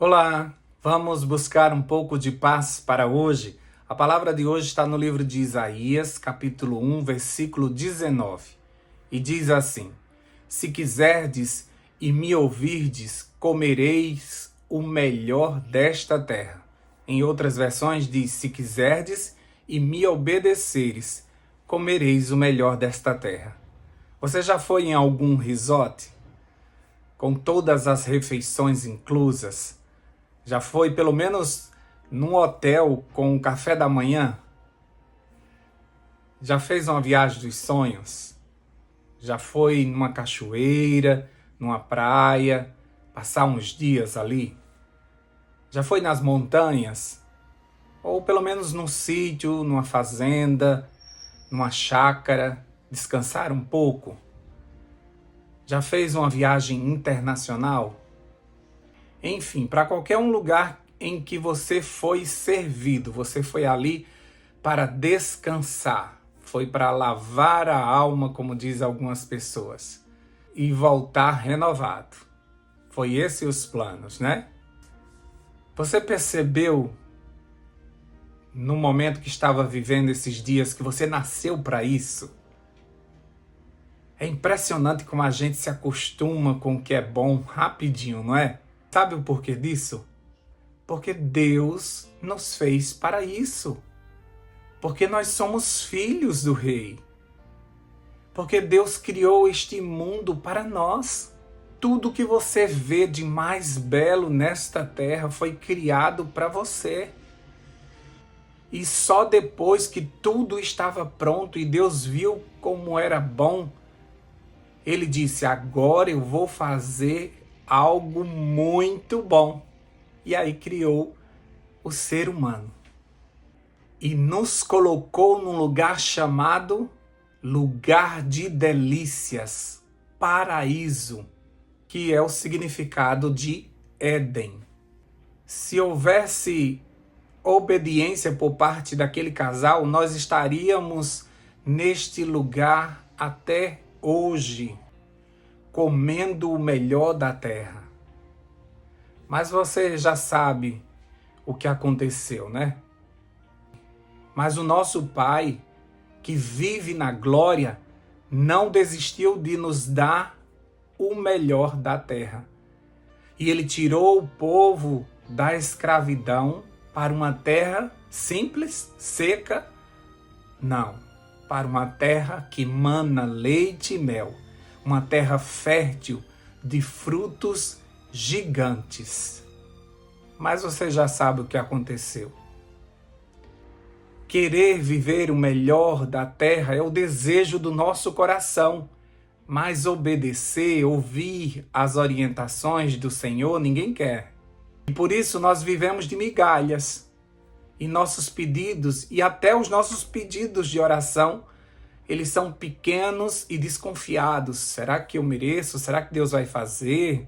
Olá, vamos buscar um pouco de paz para hoje. A palavra de hoje está no livro de Isaías, capítulo 1, versículo 19. E diz assim: Se quiserdes e me ouvirdes, comereis o melhor desta terra. Em outras versões diz: Se quiserdes e me obedeceres, comereis o melhor desta terra. Você já foi em algum resort? Com todas as refeições inclusas? Já foi pelo menos num hotel com o café da manhã? Já fez uma viagem dos sonhos? Já foi numa cachoeira, numa praia, passar uns dias ali? Já foi nas montanhas? Ou pelo menos num sítio, numa fazenda, numa chácara, descansar um pouco? Já fez uma viagem internacional? Enfim, para qualquer um lugar em que você foi servido, você foi ali para descansar, foi para lavar a alma, como diz algumas pessoas, e voltar renovado. Foi esse os planos, né? Você percebeu no momento que estava vivendo esses dias que você nasceu para isso? É impressionante como a gente se acostuma com o que é bom rapidinho, não é? Sabe o porquê disso? Porque Deus nos fez para isso. Porque nós somos filhos do Rei. Porque Deus criou este mundo para nós. Tudo que você vê de mais belo nesta terra foi criado para você. E só depois que tudo estava pronto e Deus viu como era bom, Ele disse: agora eu vou fazer algo muito bom. E aí criou o ser humano. E nos colocou num lugar chamado lugar de delícias, paraíso, que é o significado de Éden. Se houvesse obediência por parte daquele casal, nós estaríamos neste lugar até hoje, comendo o melhor da terra. Mas você já sabe o que aconteceu, né? Mas o nosso Pai, que vive na glória, não desistiu de nos dar o melhor da terra. E Ele tirou o povo da escravidão para uma terra simples, seca? Não, para uma terra que mana leite e mel, uma terra fértil de frutos gigantes. Mas você já sabe o que aconteceu. Querer viver o melhor da terra é o desejo do nosso coração, mas obedecer, ouvir as orientações do Senhor, ninguém quer. E por isso nós vivemos de migalhas. E nossos pedidos, e até os nossos pedidos de oração, eles são pequenos e desconfiados. Será que eu mereço? Será que Deus vai fazer?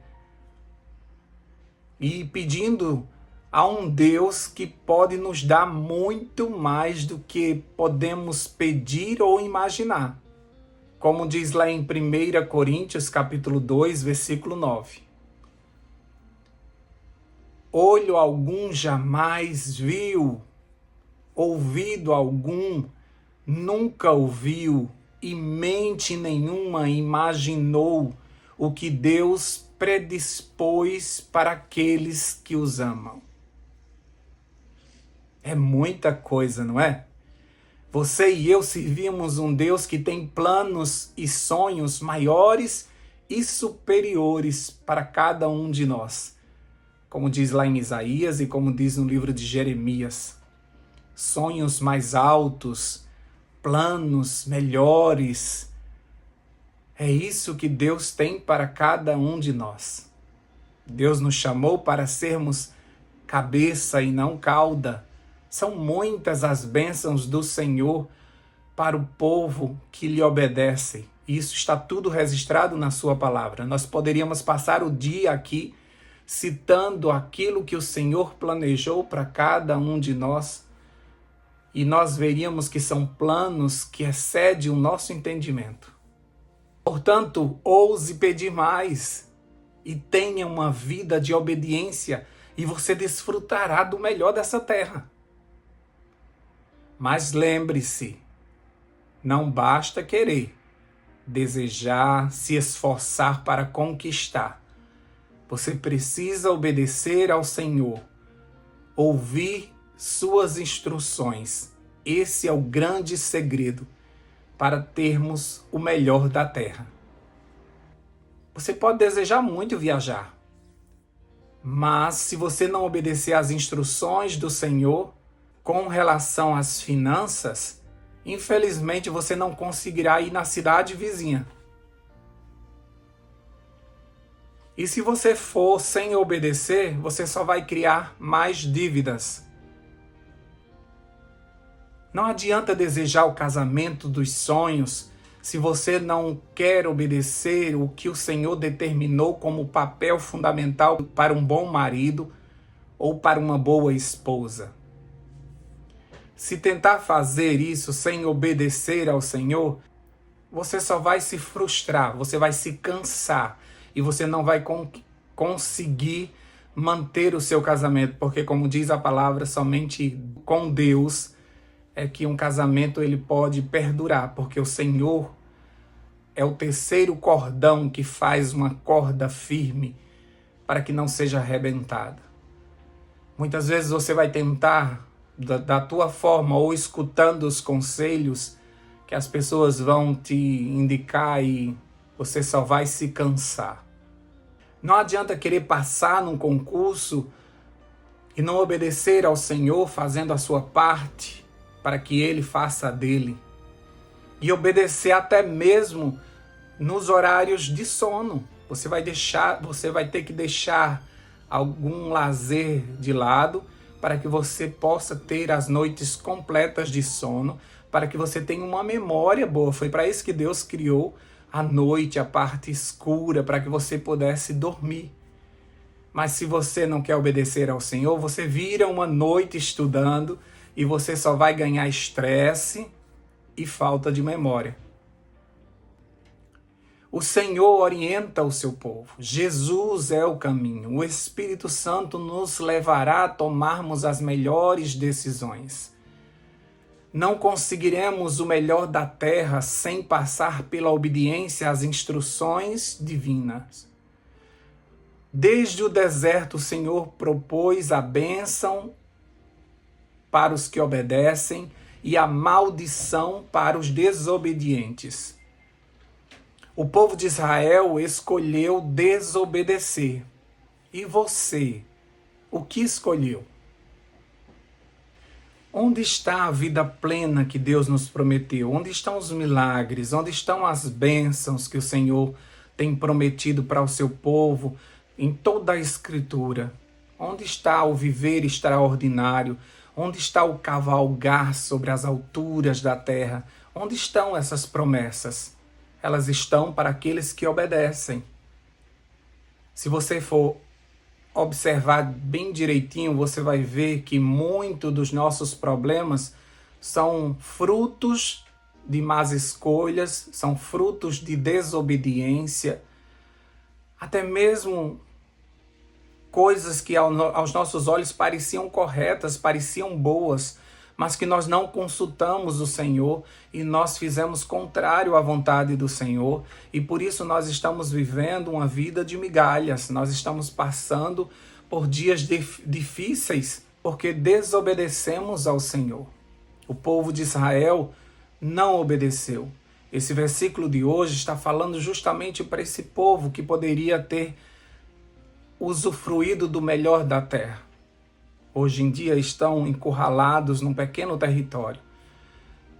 E pedindo a um Deus que pode nos dar muito mais do que podemos pedir ou imaginar. Como diz lá em 1 Coríntios, capítulo 2, versículo 9. Olho algum jamais viu, ouvido algum nunca ouviu, e mente nenhuma imaginou o que Deus predispôs para aqueles que os amam. É muita coisa, não é? Você e eu servimos um Deus que tem planos e sonhos maiores e superiores para cada um de nós. Como diz lá em Isaías e como diz no livro de Jeremias. Sonhos mais altos, planos melhores. É isso que Deus tem para cada um de nós. Deus nos chamou para sermos cabeça e não cauda. São muitas as bênçãos do Senhor para o povo que lhe obedece. Isso está tudo registrado na sua palavra. Nós poderíamos passar o dia aqui citando aquilo que o Senhor planejou para cada um de nós. E nós veríamos que são planos que excedem o nosso entendimento. Portanto, ouse pedir mais e tenha uma vida de obediência e você desfrutará do melhor dessa terra. Mas lembre-se, não basta querer, desejar, se esforçar para conquistar. Você precisa obedecer ao Senhor, ouvir suas instruções. Esse é o grande segredo para termos o melhor da terra. Você pode desejar muito viajar, mas se você não obedecer às instruções do Senhor com relação às finanças, infelizmente você não conseguirá ir na cidade vizinha. E se você for sem obedecer, você só vai criar mais dívidas. Não adianta desejar o casamento dos sonhos se você não quer obedecer o que o Senhor determinou como papel fundamental para um bom marido ou para uma boa esposa. Se tentar fazer isso sem obedecer ao Senhor, você só vai se frustrar, você vai se cansar e você não vai conseguir manter o seu casamento, porque como diz a palavra, somente com Deus é que um casamento ele pode perdurar, porque o Senhor é o terceiro cordão que faz uma corda firme para que não seja arrebentada. Muitas vezes você vai tentar da tua forma ou escutando os conselhos que as pessoas vão te indicar e você só vai se cansar. Não adianta querer passar num concurso e não obedecer ao Senhor fazendo a sua parte para que Ele faça a dele. E obedecer até mesmo nos horários de sono. Você vai ter que deixar algum lazer de lado para que você possa ter as noites completas de sono, para que você tenha uma memória boa. Foi para isso que Deus criou a noite, a parte escura, para que você pudesse dormir. Mas se você não quer obedecer ao Senhor, você vira uma noite estudando e você só vai ganhar estresse e falta de memória. O Senhor orienta o seu povo. Jesus é o caminho. O Espírito Santo nos levará a tomarmos as melhores decisões. Não conseguiremos o melhor da terra sem passar pela obediência às instruções divinas. Desde o deserto, o Senhor propôs a bênção para os que obedecem e a maldição para os desobedientes. O povo de Israel escolheu desobedecer. E você, o que escolheu? Onde está a vida plena que Deus nos prometeu? Onde estão os milagres? Onde estão as bênçãos que o Senhor tem prometido para o seu povo em toda a Escritura? Onde está o viver extraordinário? Onde está o cavalgar sobre as alturas da terra? Onde estão essas promessas? Elas estão para aqueles que obedecem. Se você for observar bem direitinho, você vai ver que muito dos nossos problemas são frutos de más escolhas, são frutos de desobediência, até mesmo coisas que aos nossos olhos pareciam corretas, pareciam boas, mas que nós não consultamos o Senhor e nós fizemos contrário à vontade do Senhor, e por isso nós estamos vivendo uma vida de migalhas, nós estamos passando por dias difíceis porque desobedecemos ao Senhor. O povo de Israel não obedeceu. Esse versículo de hoje está falando justamente para esse povo que poderia ter usufruído do melhor da terra. Hoje em dia estão encurralados num pequeno território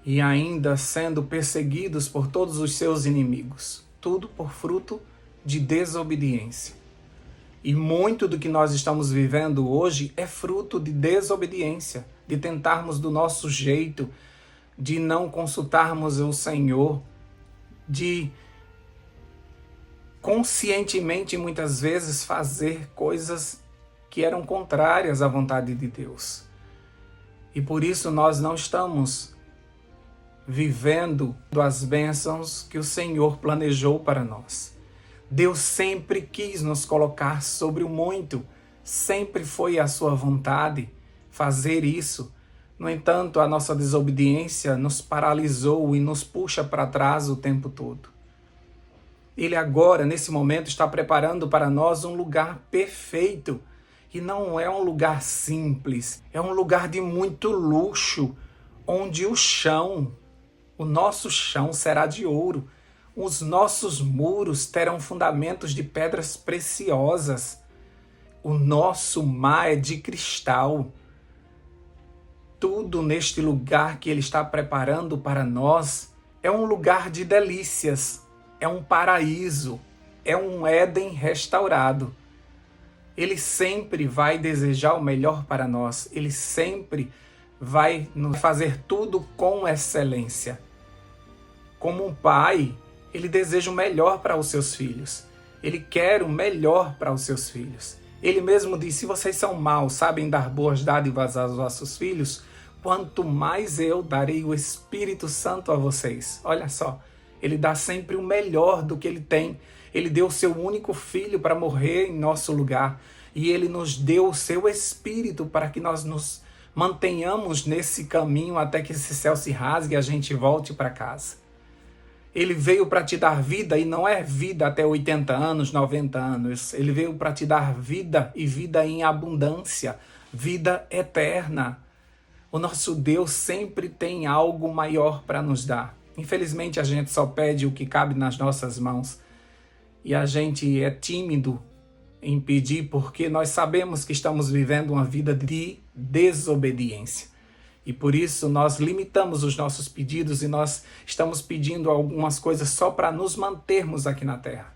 e ainda sendo perseguidos por todos os seus inimigos. Tudo por fruto de desobediência. E muito do que nós estamos vivendo hoje é fruto de desobediência, de tentarmos do nosso jeito, de não consultarmos o Senhor, de conscientemente muitas vezes fazer coisas que eram contrárias à vontade de Deus. E por isso nós não estamos vivendo as bênçãos que o Senhor planejou para nós. Deus sempre quis nos colocar sobre o muito, Sempre foi a sua vontade fazer isso. No entanto, a nossa desobediência nos paralisou e nos puxa para trás o tempo todo. Ele agora, nesse momento, está preparando para nós um lugar perfeito. E não é um lugar simples, é um lugar de muito luxo, onde o nosso chão será de ouro. Os nossos muros terão fundamentos de pedras preciosas. O nosso mar é de cristal. Tudo neste lugar que Ele está preparando para nós é um lugar de delícias, é um paraíso, é um Éden restaurado. Ele sempre vai desejar o melhor para nós, Ele sempre vai nos fazer tudo com excelência. Como um pai, Ele deseja o melhor para os seus filhos. Ele quer o melhor para os seus filhos. Ele mesmo diz, se vocês são maus, sabem dar boas dádivas aos vossos filhos, quanto mais eu darei o Espírito Santo a vocês. Olha só, Ele dá sempre o melhor do que Ele tem. Ele deu o seu único filho para morrer em nosso lugar. E Ele nos deu o seu Espírito para que nós nos mantenhamos nesse caminho até que esse céu se rasgue e a gente volte para casa. Ele veio para te dar vida, e não é vida até 80 anos, 90 anos. Ele veio para te dar vida, e vida em abundância, vida eterna. O nosso Deus sempre tem algo maior para nos dar. Infelizmente, a gente só pede o que cabe nas nossas mãos. E a gente é tímido em pedir porque nós sabemos que estamos vivendo uma vida de desobediência. E por isso nós limitamos os nossos pedidos e nós estamos pedindo algumas coisas só para nos mantermos aqui na terra.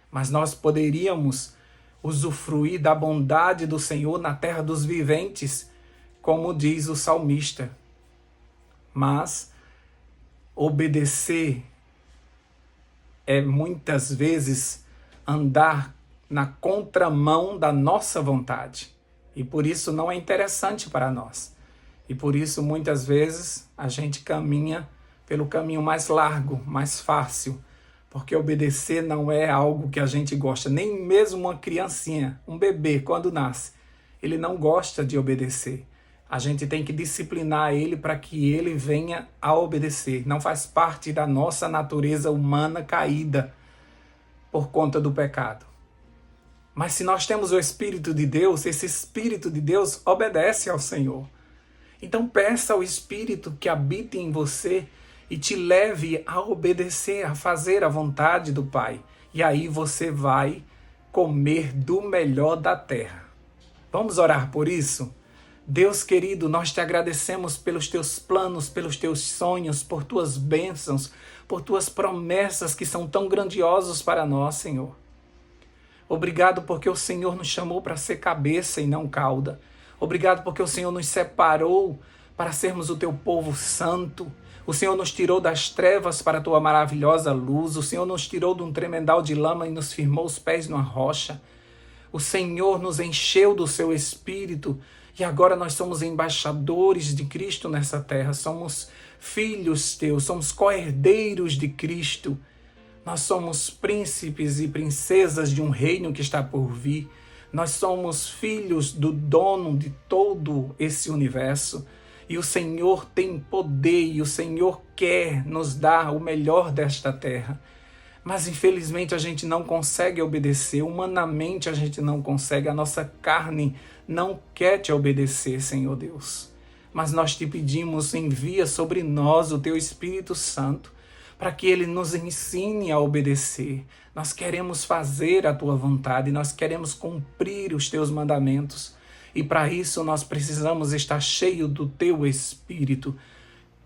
Mas nós poderíamos usufruir da bondade do Senhor na terra dos viventes, como diz o salmista. Mas obedecer é muitas vezes andar na contramão da nossa vontade. E por isso não é interessante para nós. E por isso, muitas vezes, a gente caminha pelo caminho mais largo, mais fácil, porque obedecer não é algo que a gente gosta. Nem mesmo uma criancinha, um bebê, quando nasce, ele não gosta de obedecer. A gente tem que disciplinar ele para que ele venha a obedecer. Não faz parte da nossa natureza humana caída por conta do pecado. Mas se nós temos o Espírito de Deus, esse Espírito de Deus obedece ao Senhor. Então peça ao Espírito que habite em você e te leve a obedecer, a fazer a vontade do Pai. E aí você vai comer do melhor da terra. Vamos orar por isso? Deus querido, nós te agradecemos pelos teus planos, pelos teus sonhos, por tuas bênçãos, por tuas promessas que são tão grandiosos para nós, Senhor. Obrigado porque o Senhor nos chamou para ser cabeça e não cauda. Obrigado porque o Senhor nos separou para sermos o teu povo santo. O Senhor nos tirou das trevas para a tua maravilhosa luz. O Senhor nos tirou de um tremendal de lama e nos firmou os pés numa rocha. O Senhor nos encheu do seu Espírito e agora nós somos embaixadores de Cristo nessa terra. Somos filhos teus, somos co-herdeiros de Cristo. Nós somos príncipes e princesas de um reino que está por vir. Nós somos filhos do dono de todo esse universo. E o Senhor tem poder e o Senhor quer nos dar o melhor desta terra. Mas infelizmente a gente não consegue obedecer. Humanamente a gente não consegue. A nossa carne não quer te obedecer, Senhor Deus. Mas nós te pedimos, envia sobre nós o teu Espírito Santo, para que Ele nos ensine a obedecer. Nós queremos fazer a Tua vontade, nós queremos cumprir os Teus mandamentos. E para isso nós precisamos estar cheio do Teu Espírito.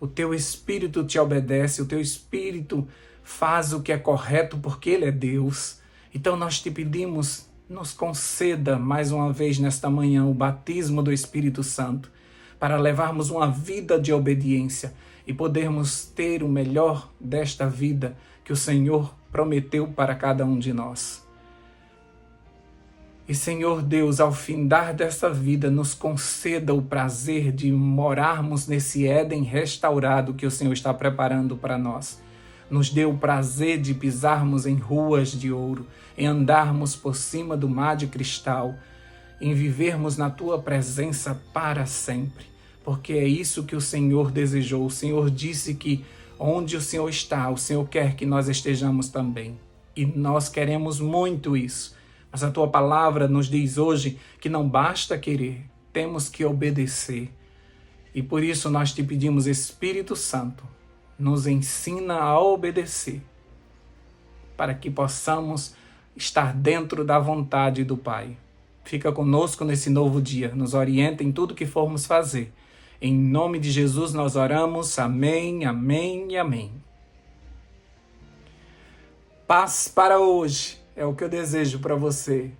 O Teu Espírito te obedece, o Teu Espírito faz o que é correto porque Ele é Deus. Então nós te pedimos, nos conceda mais uma vez nesta manhã o batismo do Espírito Santo, para levarmos uma vida de obediência e podermos ter o melhor desta vida que o Senhor prometeu para cada um de nós. E Senhor Deus, ao findar dessa vida, nos conceda o prazer de morarmos nesse Éden restaurado que o Senhor está preparando para nós. Nos dê o prazer de pisarmos em ruas de ouro, em andarmos por cima do mar de cristal em vivermos na Tua presença para sempre, porque é isso que o Senhor desejou. O Senhor disse que onde o Senhor está, o Senhor quer que nós estejamos também. E nós queremos muito isso. Mas a Tua palavra nos diz hoje que não basta querer, temos que obedecer. E por isso nós te pedimos, Espírito Santo, nos ensina a obedecer, para que possamos estar dentro da vontade do Pai. Fica conosco nesse novo dia, nos orienta em tudo que formos fazer. Em nome de Jesus nós oramos. Amém, amém e amém. Paz para hoje é o que eu desejo para você.